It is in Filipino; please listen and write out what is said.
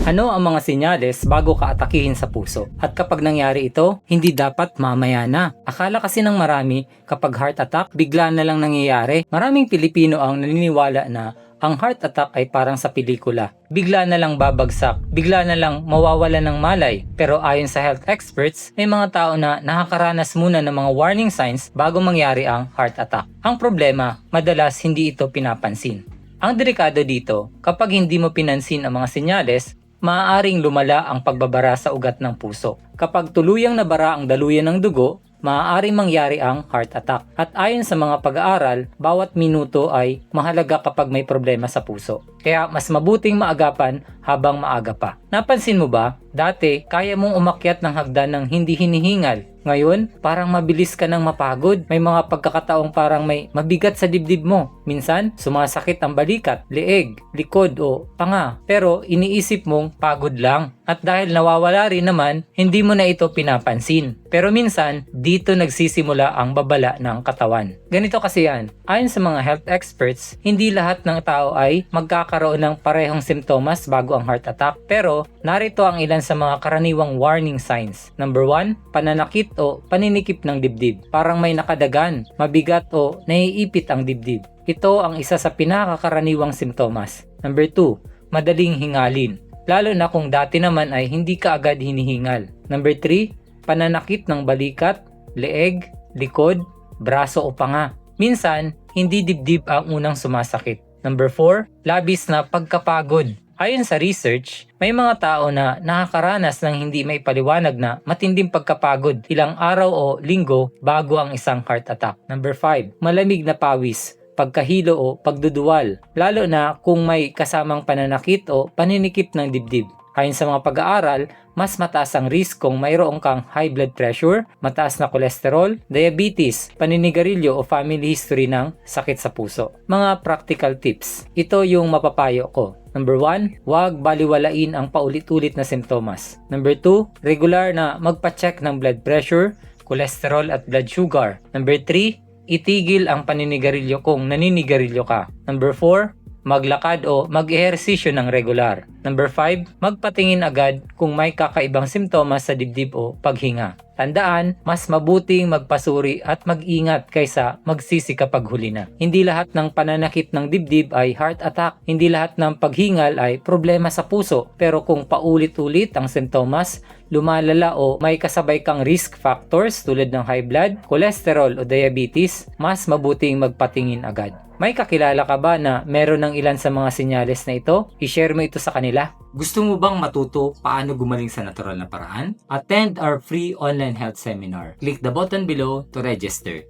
Ano ang mga senyales bago ka atakihin sa puso? At kapag nangyari ito, hindi dapat mamaya na. Akala kasi ng marami, kapag heart attack, bigla na lang nangyayari. Maraming Pilipino ang naniniwala na ang heart attack ay parang sa pelikula. Bigla na lang babagsak, bigla na lang mawawala ng malay. Pero ayon sa health experts, may mga tao na nakakaranas muna ng mga warning signs bago mangyari ang heart attack. Ang problema, madalas hindi ito pinapansin. Ang delikado dito, kapag hindi mo pinansin ang mga senyales, maaaring lumala ang pagbabara sa ugat ng puso. Kapag tuluyang nabara ang daluyan ng dugo, maaaring mangyari ang heart attack. At ayon sa mga pag-aaral, bawat minuto ay mahalaga kapag may problema sa puso. Kaya mas mabuting maagapan habang maaga pa. Napansin mo ba? Dati, kaya mong umakyat ng hagdan ng hindi hinihingal. Ngayon, parang mabilis ka nang mapagod. May mga pagkakataong parang may mabigat sa dibdib mo. Minsan, sumasakit ang balikat, leeg, likod o panga. Pero iniisip mong pagod lang. At dahil nawawala rin naman, hindi mo na ito pinapansin. Pero minsan, dito nagsisimula ang babala ng katawan. Ganito kasi yan. Ayon sa mga health experts, hindi lahat ng tao ay magkakaroon ng parehong simptomas bago ang heart attack. Pero narito ang ilan sa mga karaniwang warning signs. Number 1, pananakit o paninikip ng dibdib. Parang may nakadagan, mabigat o naiipit ang dibdib. Ito ang isa sa pinakakaraniwang simptomas. Number 2, madaling hingalin. Lalo na kung dati naman ay hindi ka agad hinihingal. Number 3, pananakit ng balikat, leeg, likod, braso o panga. Minsan, hindi dibdib ang unang sumasakit. Number 4, labis na pagkapagod. Ayon sa research, may mga tao na nakakaranas ng hindi may paliwanag na matinding pagkapagod ilang araw o linggo bago ang isang heart attack. Number 5, malamig na pawis, pagkahilo o pagduduwal, lalo na kung may kasamang pananakit o paninikip ng dibdib. Ayon sa mga pag-aaral, mas mataas ang risk kung mayroon kang high blood pressure, mataas na kolesterol, diabetes, paninigarilyo o family history ng sakit sa puso. Mga practical tips. Ito yung mapapayo ko. Number 1, huwag baliwalain ang paulit-ulit na simptomas. Number 2, regular na magpa-check ng blood pressure, kolesterol at blood sugar. Number 3, itigil ang paninigarilyo kung naninigarilyo ka. Number 4, maglakad o mag-ehersisyo ng regular. Number 5, magpatingin agad kung may kakaibang simptomas sa dibdib o paghinga. Tandaan, mas mabuting magpasuri at mag-ingat kaysa magsisi kapag huli na. Hindi lahat ng pananakit ng dibdib ay heart attack. Hindi lahat ng paghingal ay problema sa puso. Pero kung paulit-ulit ang simptomas, lumalala o may kasabay kang risk factors tulad ng high blood, cholesterol o diabetes, mas mabuting magpatingin agad. May kakilala ka ba na meron ng ilan sa mga senyales na ito? I-share mo ito sa kanila. Gusto mo bang matuto paano gumaling sa natural na paraan? Attend our free online health seminar. Click the button below to register.